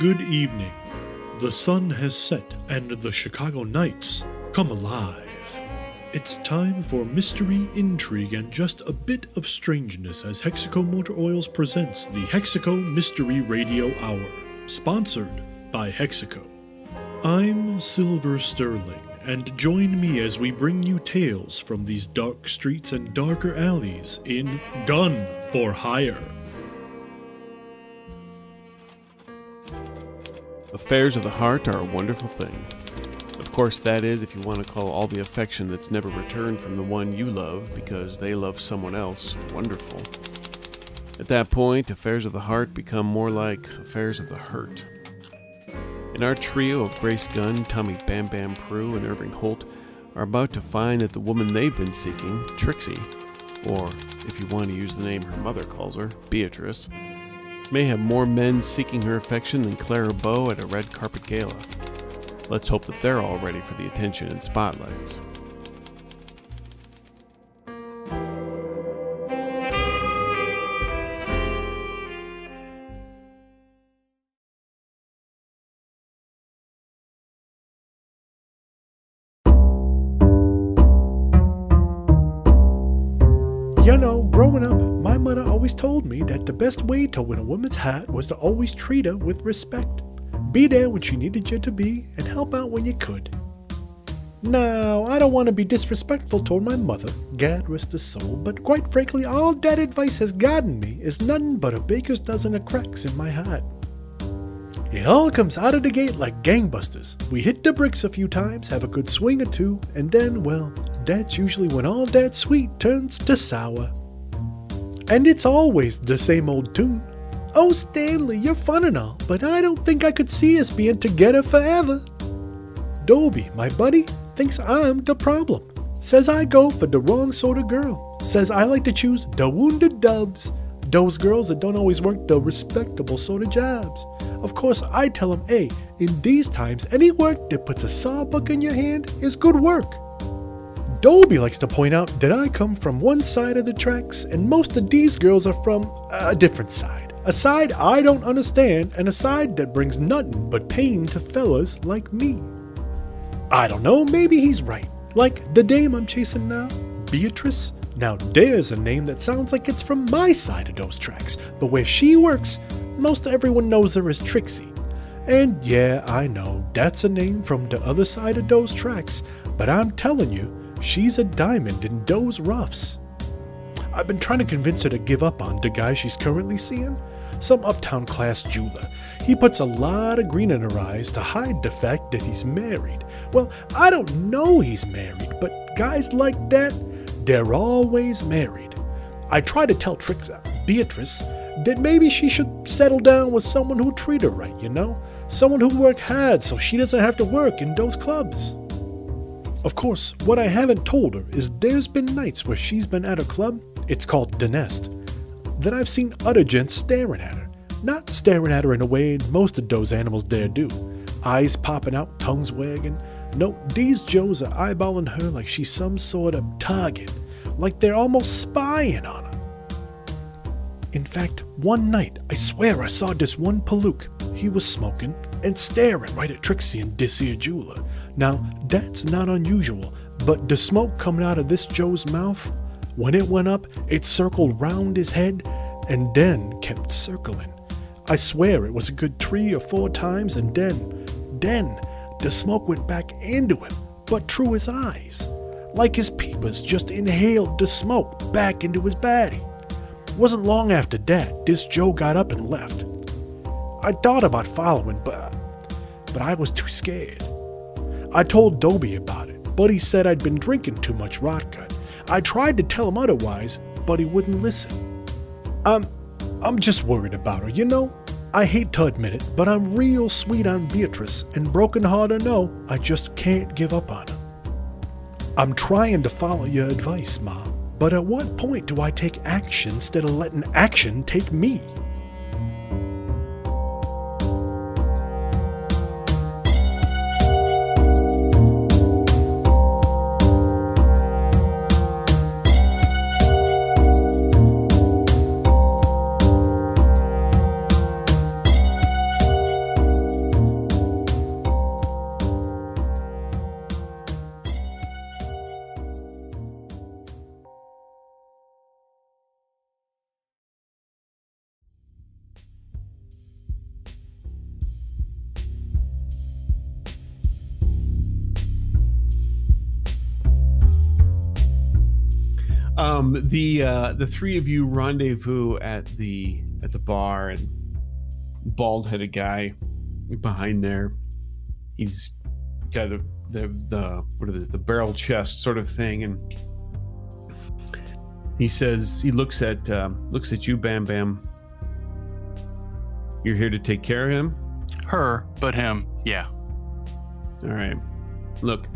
Good evening. The sun has set and the Chicago nights come alive. It's time for mystery, intrigue, and just a bit of strangeness as Hexaco Motor Oils presents the Hexaco Mystery Radio Hour, sponsored by Hexaco. I'm Silver Sterling, and join me as we bring you tales from these dark streets and darker alleys in Gunn for Hire. Affairs of the heart are a wonderful thing. Of course, that is if you want to call all the affection that's never returned from the one you love because they love someone else wonderful. At that point, affairs of the heart become more like affairs of the hurt. And our trio of Grace Gunn, Tommy Bam Bam Prue, and Irving Holt are about to find that the woman they've been seeking, Trixie, or if you want to use the name her mother calls her, Beatrice, may have more men seeking her affection than Clara Bow at a red carpet gala. Let's hope that they're all ready for the attention and spotlights. You know, growing up, my mother always told me that the best way to win a woman's heart was to always treat her with respect. Be there when she needed you to be, and help out when you could. Now, I don't want to be disrespectful toward my mother, God rest her soul, but quite frankly, all that advice has gotten me is nothing but a baker's dozen of cracks in my heart. It all comes out of the gate like gangbusters. We hit the bricks a few times, have a good swing or two, and then, well, that's usually when all that sweet turns to sour. And it's always the same old tune. Oh, Stanley, you're fun and all, but I don't think I could see us being together forever. Dobie, my buddy, thinks I'm the problem. Says I go for the wrong sort of girl. Says I like to choose the wounded doves. Those girls that don't always work the respectable sort of jobs. Of course, I tell him, hey, in these times, any work that puts a sawbuck in your hand is good work. Dobie likes to point out that I come from one side of the tracks, and most of these girls are from a different side. A side I don't understand, and a side that brings nothing but pain to fellas like me. I don't know, maybe he's right. Like the dame I'm chasing now, Beatrice. Now there's a name that sounds like it's from my side of those tracks, but where she works, most everyone knows her as Trixie. And yeah, I know, that's a name from the other side of those tracks, but I'm telling you, she's a diamond in those roughs. I've been trying to convince her to give up on the guy she's currently seeing. Some uptown class jeweler. He puts a lot of green in her eyes to hide the fact that he's married. Well, I don't know he's married, but guys like that, they're always married. I try to tell Beatrice that maybe she should settle down with someone who'll treat her right, you know? Someone who'll work hard so she doesn't have to work in those clubs. Of course, what I haven't told her is there's been nights where she's been at a club, it's called The Nest, that I've seen other gents staring at her. Not staring at her in a way most of those animals dare do. Eyes popping out, tongues wagging. No, these Joes are eyeballing her like she's some sort of target, like they're almost spying on her. In fact, one night, I swear I saw this one Palook. He was smoking and staring right at Trixie and this here jeweler. Now, that's not unusual, but the smoke coming out of this Joe's mouth, when it went up, it circled round his head and then kept circling. I swear it was a good 3 or 4 times, and then, the smoke went back into him, but through his eyes, like his peepers just inhaled the smoke back into his body. Wasn't long after that, this Joe got up and left. I thought about following, but I was too scared. I told Dobie about it, but he said I'd been drinking too much vodka. I tried to tell him otherwise, but he wouldn't listen. I'm just worried about her, you know? I hate to admit it, but I'm real sweet on Beatrice, and broken heart or no, I just can't give up on her. I'm trying to follow your advice, Mom, but at what point do I take action instead of letting action take me? The three of you rendezvous at the bar, and bald-headed guy behind there. He's got the barrel chest sort of thing, and he says, he looks at you, Bam Bam. You're here to take care of him? Her, but him, yeah. All right. Look,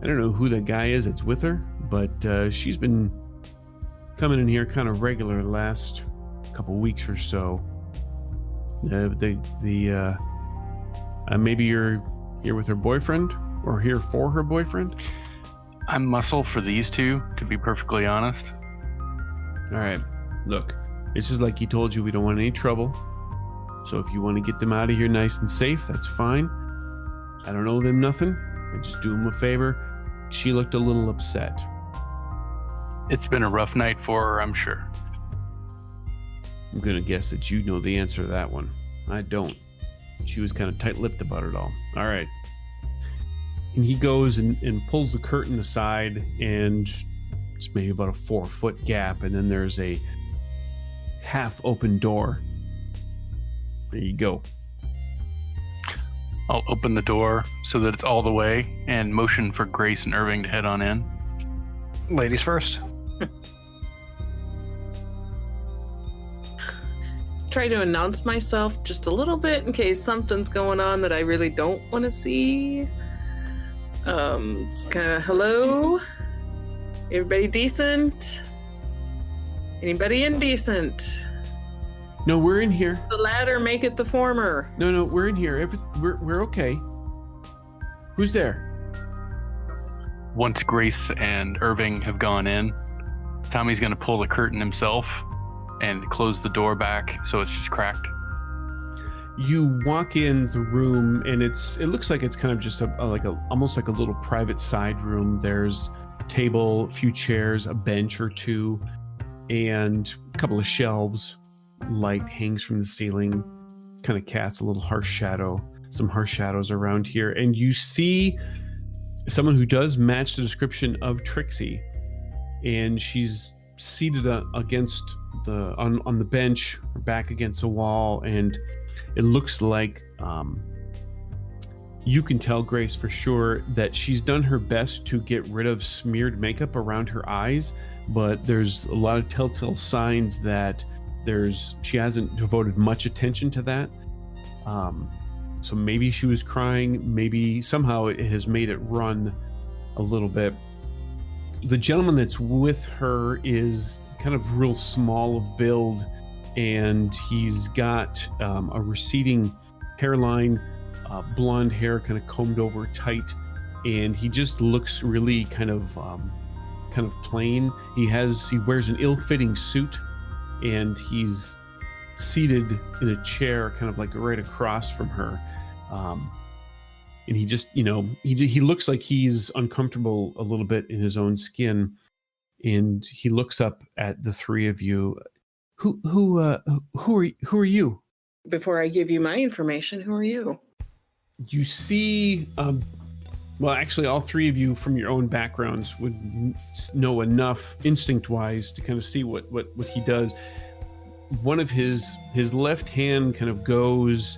I don't know who the guy is that's with her, but she's been coming in here kind of regular the last couple weeks or so. Maybe you're here with her boyfriend, or here for her boyfriend? I'm muscle for these two, to be perfectly honest. All right. Look, it's just like he told you, we don't want any trouble. So if you want to get them out of here nice and safe, that's fine. I don't owe them nothing. I just do them a favor. She looked a little upset. It's been a rough night for her, I'm sure. I'm going to guess that you know the answer to that one. I don't. She was kind of tight-lipped about it all. All right. And he goes and pulls the curtain aside, and it's maybe about a 4-foot gap, and then there's a half-open door. There you go. I'll open the door so that it's all the way and motion for Grace and Irving to head on in. Ladies first. Try to announce myself just a little bit in case something's going on that I really don't want to see. It's kind of, hello? Everybody decent? Anybody indecent? No, we're in here. The latter make it the former. No, we're in here. We're okay. Who's there? Once Grace and Irving have gone in, Tommy's going to pull the curtain himself and close the door back so it's just cracked. You walk in the room, and it looks like it's kind of just almost like a little private side room. There's a table, a few chairs, a bench or two, and a couple of shelves. Light hangs from the ceiling, kind of casts a little harsh shadow, some harsh shadows around here. And you see someone who does match the description of Trixie, and she's seated against on the bench, or back against a wall, and it looks like you can tell, Grace, for sure that she's done her best to get rid of smeared makeup around her eyes, but there's a lot of telltale signs that she hasn't devoted much attention to that. So maybe she was crying, maybe somehow it has made it run a little bit. The gentleman that's with her is kind of real small of build, and he's got a receding hairline, blonde hair kind of combed over tight, and he just looks really kind of plain. He wears an ill-fitting suit, and he's seated in a chair kind of like right across from her, and he just, he looks like he's uncomfortable a little bit in his own skin, and he looks up at the three of you. Who are you? Before I give you my information, who are you? You see, well, actually, all three of you from your own backgrounds would know enough instinct-wise to kind of see what he does. One of his left hand kind of goes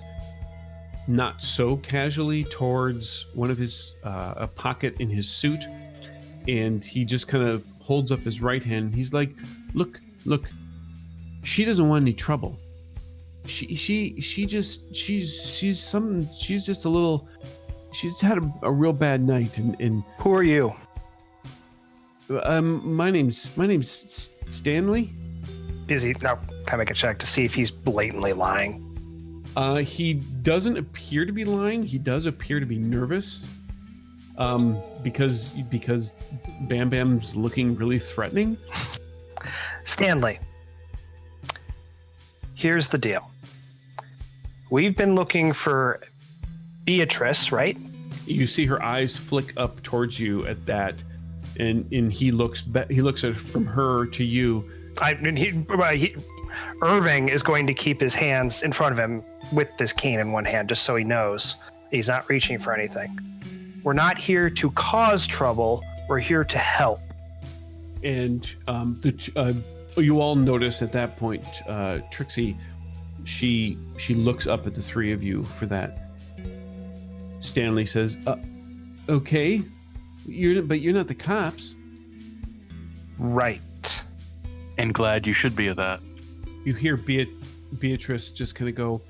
not so casually towards one of his a pocket in his suit, and he just kind of holds up his right hand. He's like, look, she doesn't want any trouble. She's had a real bad night, and Who are you? my name's Stanley. Is he now? Can I make a check to see if he's blatantly lying? He doesn't appear to be lying. He does appear to be nervous, because Bam Bam's looking really threatening. Stanley, here's the deal. We've been looking for Beatrice, right? You see her eyes flick up towards you at that, and he looks at it from her to you. Irving is going to keep his hands in front of him with this cane in one hand, just so he knows he's not reaching for anything. We're not here to cause trouble. We're here to help. And you all notice at that point, Trixie, she looks up at the three of you for that. Stanley says, "Okay, but you're not the cops." Right. And glad you should be of that. You hear Beatrice just kind of go,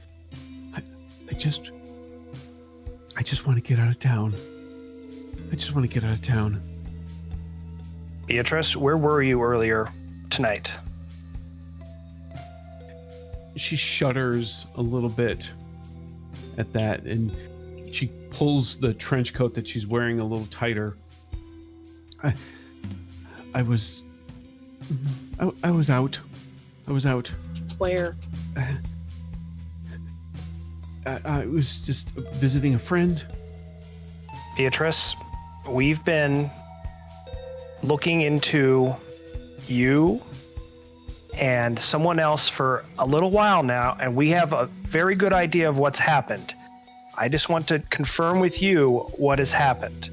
I just want to get out of town. I just want to get out of town. Beatrice, where were you earlier tonight? She shudders a little bit at that, and she pulls the trench coat that she's wearing a little tighter. I was out. Where? I was just visiting a friend. Beatrice, we've been looking into you and someone else for a little while now, and we have a very good idea of what's happened. I just want to confirm with you what has happened.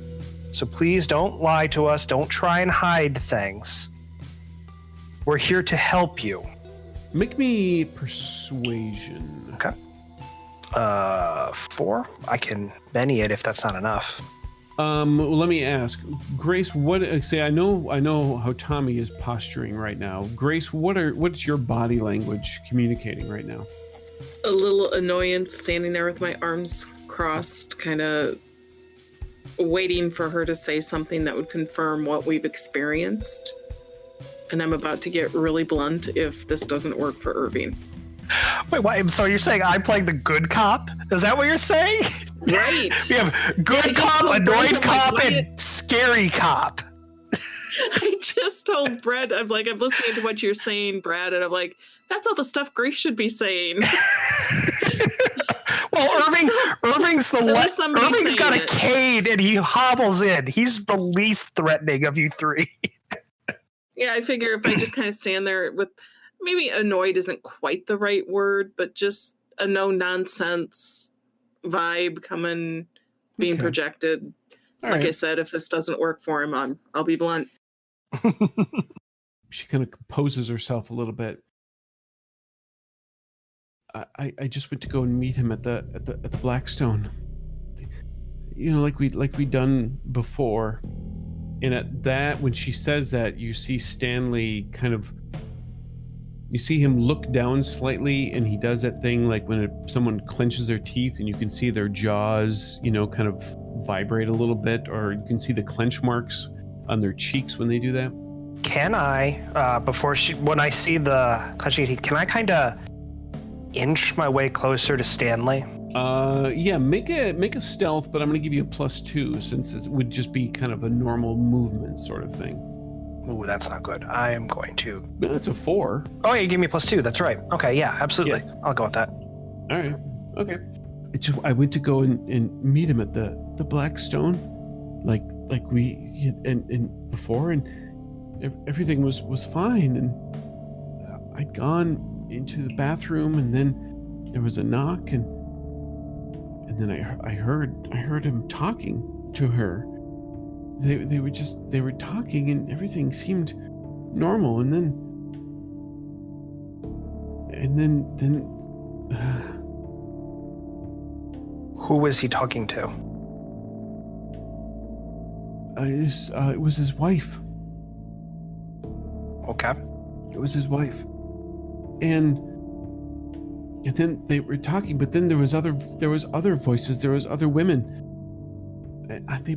So please don't lie to us. Don't try and hide things. We're here to help you. Make me persuasion. Okay. 4? I can Benny it if that's not enough. Well, let me ask, Grace. I know how Tommy is posturing right now. Grace, what's your body language communicating right now? A little annoyance, standing there with my arms crossed, kind of waiting for her to say something that would confirm what we've experienced. And I'm about to get really blunt if this doesn't work for Irving. Wait, what? So you're saying I'm playing the good cop? Is that what you're saying? Right. We have good cop, annoyed cop, and scary cop. I just told Brad, I'm listening to what you're saying, Brad, and I'm like, that's all the stuff Grace should be saying. Well, Irving's got a it. cane and he hobbles in. He's the least threatening of you three. Yeah, I figure if I just kind of stand there with, maybe annoyed isn't quite the right word, but just a no-nonsense vibe being projected. All like right. I said, if this doesn't work for him, I'll be blunt. She kind of composes herself a little bit. I just went to go and meet him at the Blackstone. You know, like we done before. And at that, when she says that, you see Stanley you see him look down slightly, and he does that thing like when someone clenches their teeth and you can see their jaws, kind of vibrate a little bit, or you can see the clench marks on their cheeks when they do that. Can I, when I see the clenching teeth, can I kind of inch my way closer to Stanley? Yeah, make a stealth, but I'm going to give you a +2 since it would just be kind of a normal movement sort of thing. Ooh, that's not good. I am going to. No, it's a 4. Oh, yeah, you gave me a +2. That's right. Okay, yeah, absolutely. Yeah. I'll go with that. All right. Okay. I went to go and meet him at the Blackstone, like we and before, and everything was fine. And I'd gone into the bathroom, and then there was a knock, and then I heard him talking to her. They were talking, and everything seemed normal, and then who was he talking to? It was his wife. Okay. It was his wife, and then they were talking, but then there was other voices, there was other women,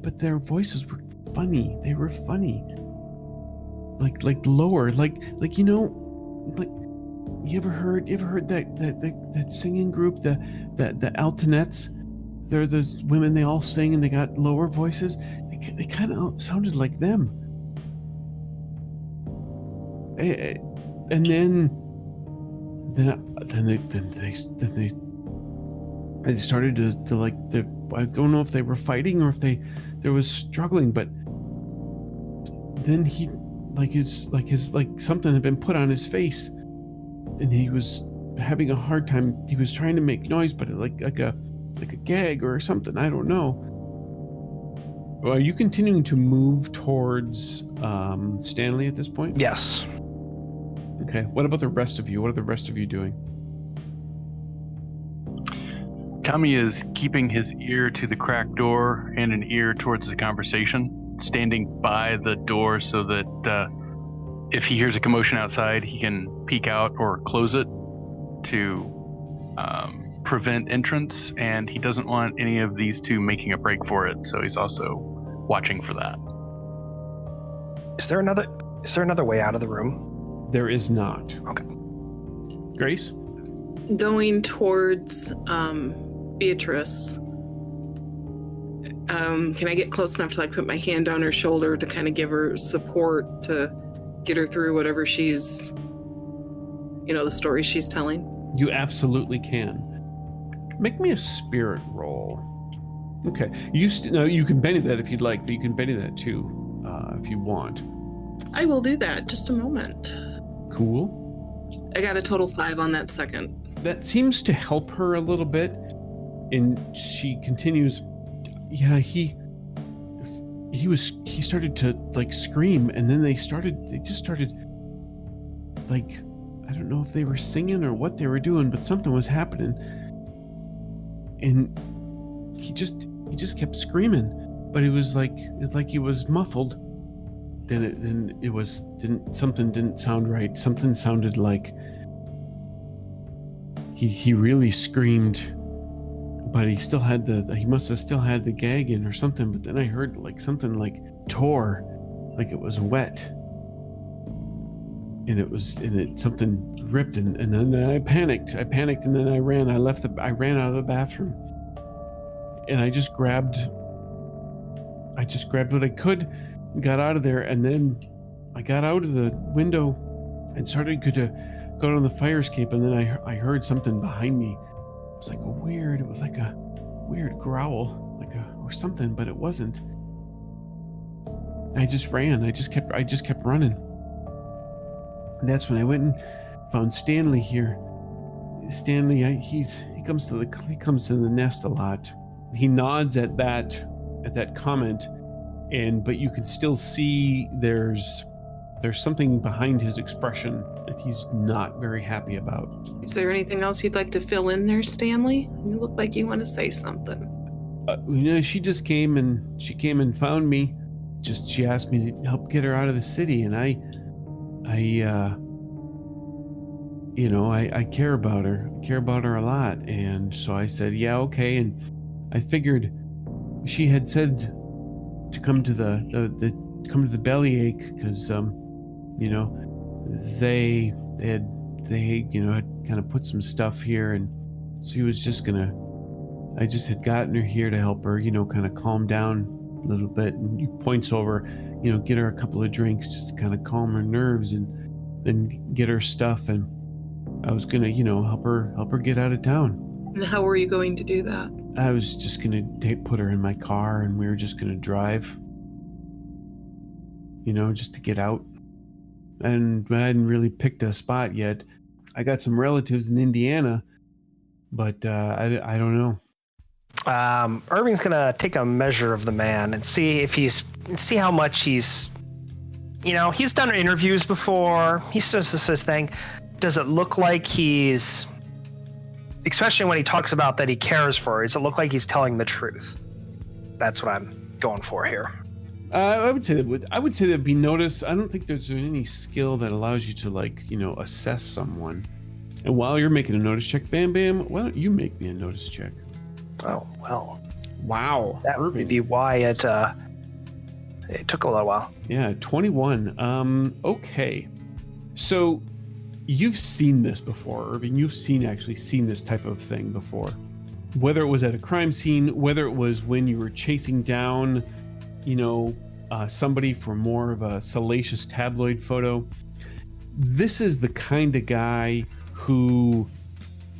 but their voices were funny. They were funny, like lower, like you ever heard that singing group, the Altonettes? They're those women, they all sing and they got lower voices. They kind of sounded like them. And then they started to like, I don't know if they were fighting or if there was struggling, but then he something had been put on his face, and he was having a hard time. He was trying to make noise, but like a gag or something, I don't know. Well, are you continuing to move towards Stanley at this point? Yes. Okay. What about the rest of you? What are the rest of you doing? Tommy is keeping his ear to the cracked door and an ear towards the conversation, standing by the door so that if he hears a commotion outside, he can peek out or close it to prevent entrance, and he doesn't want any of these two making a break for it, so he's also watching for that. Is there another way out of the room? There is not. Okay. Grace? Going towards Beatrice. Can I get close enough to like put my hand on her shoulder to kind of give her support to get her through whatever she's, the story she's telling? You absolutely can. Make me a spirit roll. Okay. You can Benny that if you'd like, but you can Benny that too if you want. I will do that. Just a moment. Cool. I got a total 5 on that second. That seems to help her a little bit, and she continues. Yeah, he started to like scream, and then they just started like, I don't know if they were singing or what they were doing, but something was happening, and he just kept screaming, but it was like he was muffled. Then something didn't sound right. Something sounded like he really screamed, but he must have still had the gag in or something. But then I heard like something like tore, like it was wet, and something ripped, and then I panicked, and then I ran out of the bathroom, and I just grabbed what I could, got out of there, and then I got out of the window and started to go down the fire escape, and then I heard something behind me. It was like a weird growl, or something, but it wasn't. I just ran. I just kept running. And that's when I went and found Stanley here. Stanley, he comes to the nest a lot. He nods at that comment, but you can still see there's something behind his expression that he's not very happy about. Is there anything else you'd like to fill in there, Stanley? You look like you want to say something. She just came and found me. She asked me to help get her out of the city, and I care about her. I care about her a lot, and so I said, yeah, okay. And I figured she had said to come to the bellyache because they had kind of put some stuff here, and she was just I just had gotten her here to help her, kind of calm down a little bit. And he points over, get her a couple of drinks just to kind of calm her nerves, and then get her stuff. And I was gonna, help her get out of town. And how were you going to do that? I was just gonna put her in my car, and we were just gonna drive, just to get out. And I hadn't really picked a spot yet. I got some relatives in Indiana, but I don't know. Irving's gonna take a measure of the man and see how much he's done interviews before. He says this thing. Does it look like he's, especially when he talks about that he cares for her, does it look like he's telling the truth? That's what I'm going for here. I would say that'd be notice. I don't think there's any skill that allows you to assess someone. And while you're making a notice check, Bam Bam, why don't you make me a notice check? Oh, well. Wow. That would be why it took a little while. Yeah, 21. Okay. So you've seen this before, Irving. You've actually seen this type of thing before. Whether it was at a crime scene, whether it was when you were chasing down, somebody for more of a salacious tabloid photo. This is the kind of guy who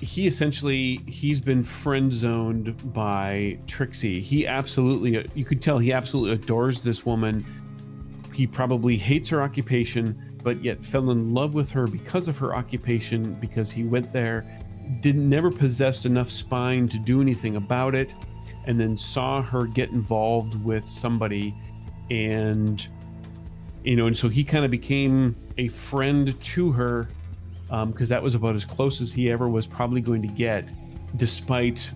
he's been friend zoned by Trixie. You could tell he absolutely adores this woman. He probably hates her occupation, but yet fell in love with her because of her occupation, because he went there, never possessed enough spine to do anything about it. and then saw her get involved with somebody, and and so he kind of became a friend to her, because that was about as close as he ever was probably going to get, despite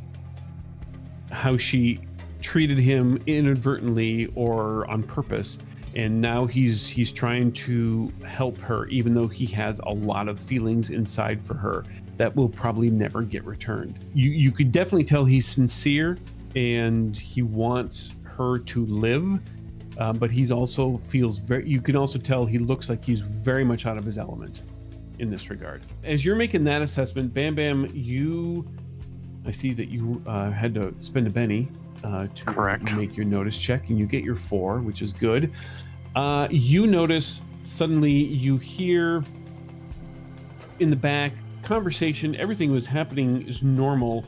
how she treated him inadvertently or on purpose. And now he's trying to help her, even though he has a lot of feelings inside for her that will probably never get returned. You could definitely tell he's sincere and he wants her to live, but he's also feels very, you can also tell he looks like he's very much out of his element in this regard. As you're making that assessment, Bam Bam, I see that you had to spend a penny to make your notice check, and you get your 4, which is good. You notice suddenly you hear in the back conversation. Everything was happening as normal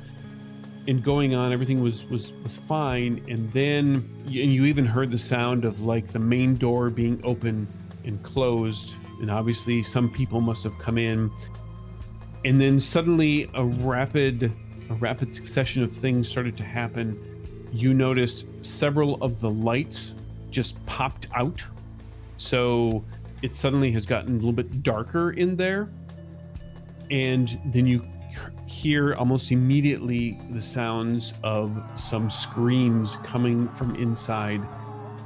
and going on. Everything was fine, and then you even heard the sound of like the main door being open and closed, and obviously some people must have come in. And then suddenly a rapid succession of things started to happen. You noticed several of the lights just popped out. So it suddenly has gotten a little bit darker in there. And then you hear almost immediately the sounds of some screams coming from inside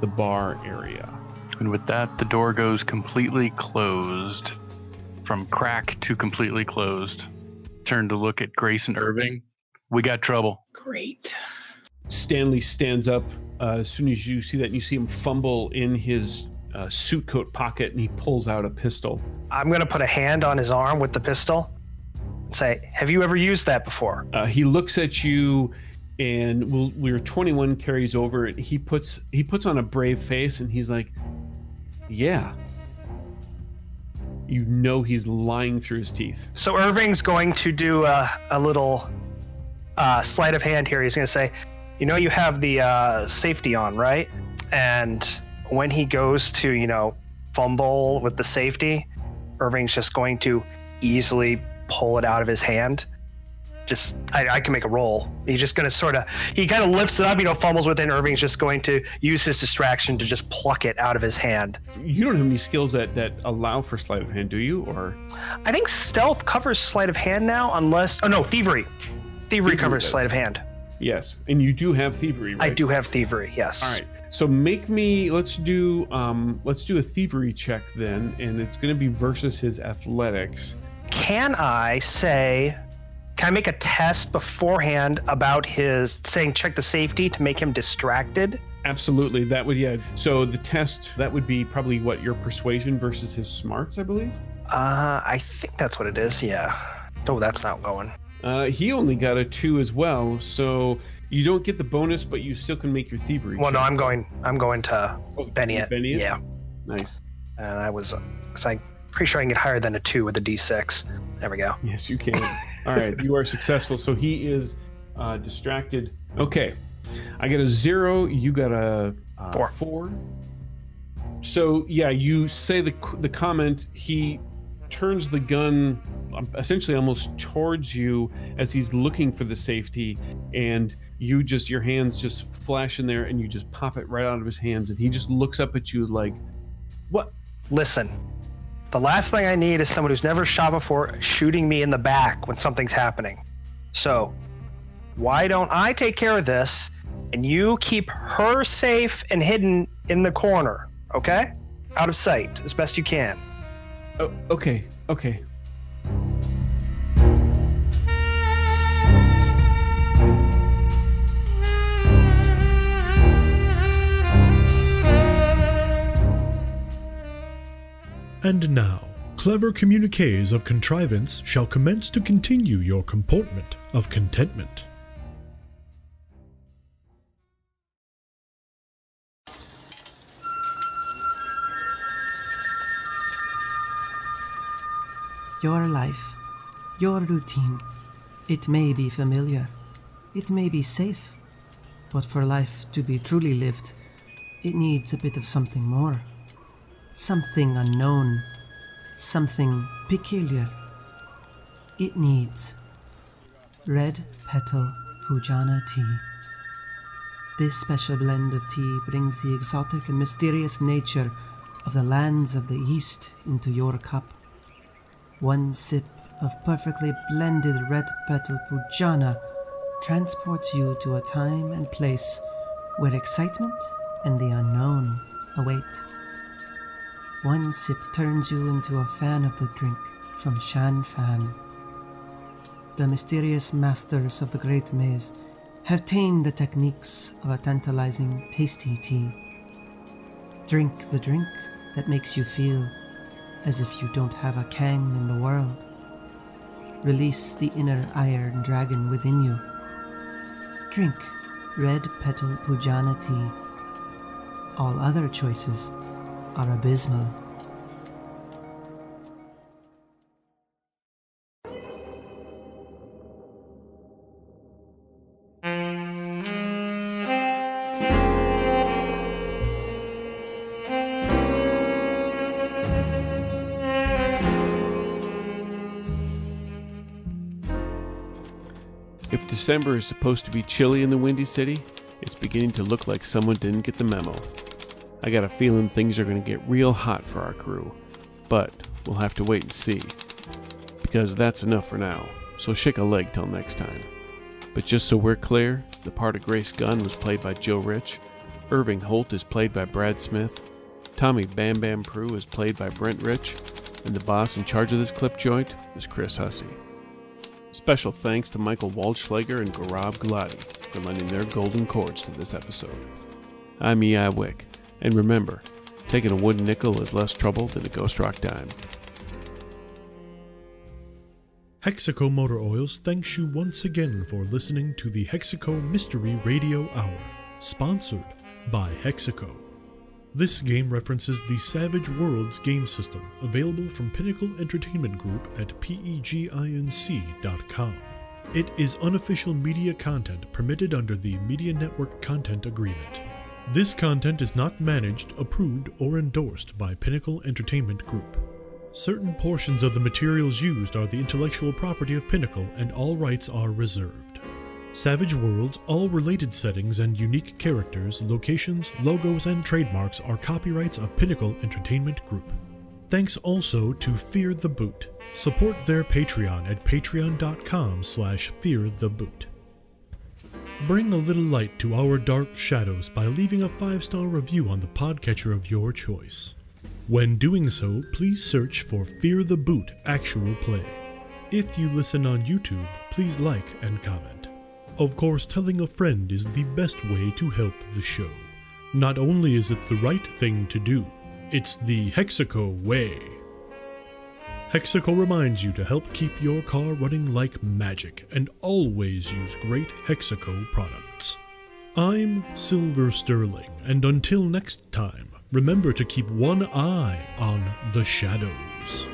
the bar area. And with that, the door goes completely closed. From crack to completely closed. Turn to look at Grace and Irving. We got trouble. Great. Stanley stands up as soon as you see that, and you see him fumble in his suit coat pocket, and he pulls out a pistol. I'm going to put a hand on his arm with the pistol and say, have you ever used that before? He looks at you, and your 21 carries over, and he puts on a brave face, and he's like, yeah. You know he's lying through his teeth. So Irving's going to do a little sleight of hand here. He's going to say, you have the safety on, right? And when he goes to, fumble with the safety, Irving's just going to easily pull it out of his hand. Just, I can make a roll. He's just going to he kind of lifts it up, fumbles with it, and Irving's just going to use his distraction to just pluck it out of his hand. You don't have any skills that allow for sleight of hand, do you? Or I think stealth covers sleight of hand now, unless... Oh, no, thievery. Thievery covers sleight of hand. Yes, and you do have thievery, right? I do have thievery, yes. All right, so let's do a thievery check then, and it's going to be versus his athletics. Can I make a test beforehand about his saying check the safety to make him distracted? Absolutely, that would, yeah. So the test, that would be probably your persuasion versus his smarts, I believe? I think that's what it is, yeah. Oh, that's not going. He only got a 2 as well, so you don't get the bonus, but you still can make your thievery check. No, I'm going to Benny it. Benny it? Yeah. Nice. And I was, because I'm pretty sure I can get higher than a 2 with a D6. There we go. Yes, you can. All right, you are successful. So he is distracted. Okay, I got a 0. You got a 4. So yeah, you say the comment. He turns the gun essentially almost towards you as he's looking for the safety, and your hands just flash in there, and you just pop it right out of his hands, and he just looks up at you like, what? Listen. The last thing I need is someone who's never shot before shooting me in the back when something's happening. So, why don't I take care of this and you keep her safe and hidden in the corner, okay? Out of sight as best you can. Oh, okay. And now, clever communiques of contrivance shall commence to continue your comportment of contentment. Your life, your routine, it may be familiar, it may be safe, but for life to be truly lived, it needs a bit of something more. Something unknown, something peculiar. It needs red petal Pujana tea. This special blend of tea brings the exotic and mysterious nature of the lands of the East into your cup. One sip of perfectly blended red petal pujana transports you to a time and place where excitement and the unknown await. One sip turns you into a fan of the drink from Shan Fan. The mysterious masters of the Great Maze have tamed the techniques of a tantalizing, tasty tea. Drink the drink that makes you feel as if you don't have a kang in the world. Release the inner iron dragon within you. Drink red petal pujana tea. All other choices are abysmal. If December is supposed to be chilly in the Windy City, it's beginning to look like someone didn't get the memo. I got a feeling things are going to get real hot for our crew, but we'll have to wait and see. Because that's enough for now, so shake a leg till next time. But just so we're clear, the part of Grace Gunn was played by Joe Rich, Irving Holt is played by Brad Smith, Tommy Bam Bam Prue is played by Brent Rich, and the boss in charge of this clip joint is Chris Hussey. Special thanks to Michael Waldschlager and Gaurav Gulati for lending their golden chords to this episode. I'm E.I. Wick, and remember, taking a wooden nickel is less trouble than a ghost rock dime. Hexaco Motor Oils thanks you once again for listening to the Hexaco Mystery Radio Hour, sponsored by Hexaco. This game references the Savage Worlds game system, available from Pinnacle Entertainment Group at peginc.com. It is unofficial media content permitted under the Media Network Content Agreement. This content is not managed, approved, or endorsed by Pinnacle Entertainment Group. Certain portions of the materials used are the intellectual property of Pinnacle, and all rights are reserved. Savage Worlds, all related settings and unique characters, locations, logos, and trademarks are copyrights of Pinnacle Entertainment Group. Thanks also to Fear the Boot. Support their Patreon at patreon.com/feartheboot. Bring a little light to our dark shadows by leaving a 5-star review on the podcatcher of your choice. When doing so, please search for Fear the Boot Actual Play. If you listen on YouTube, please like and comment. Of course, telling a friend is the best way to help the show. Not only is it the right thing to do, it's the Hexaco way. Hexaco reminds you to help keep your car running like magic and always use great Hexaco products. I'm Silver Sterling, and until next time, remember to keep one eye on the shadows.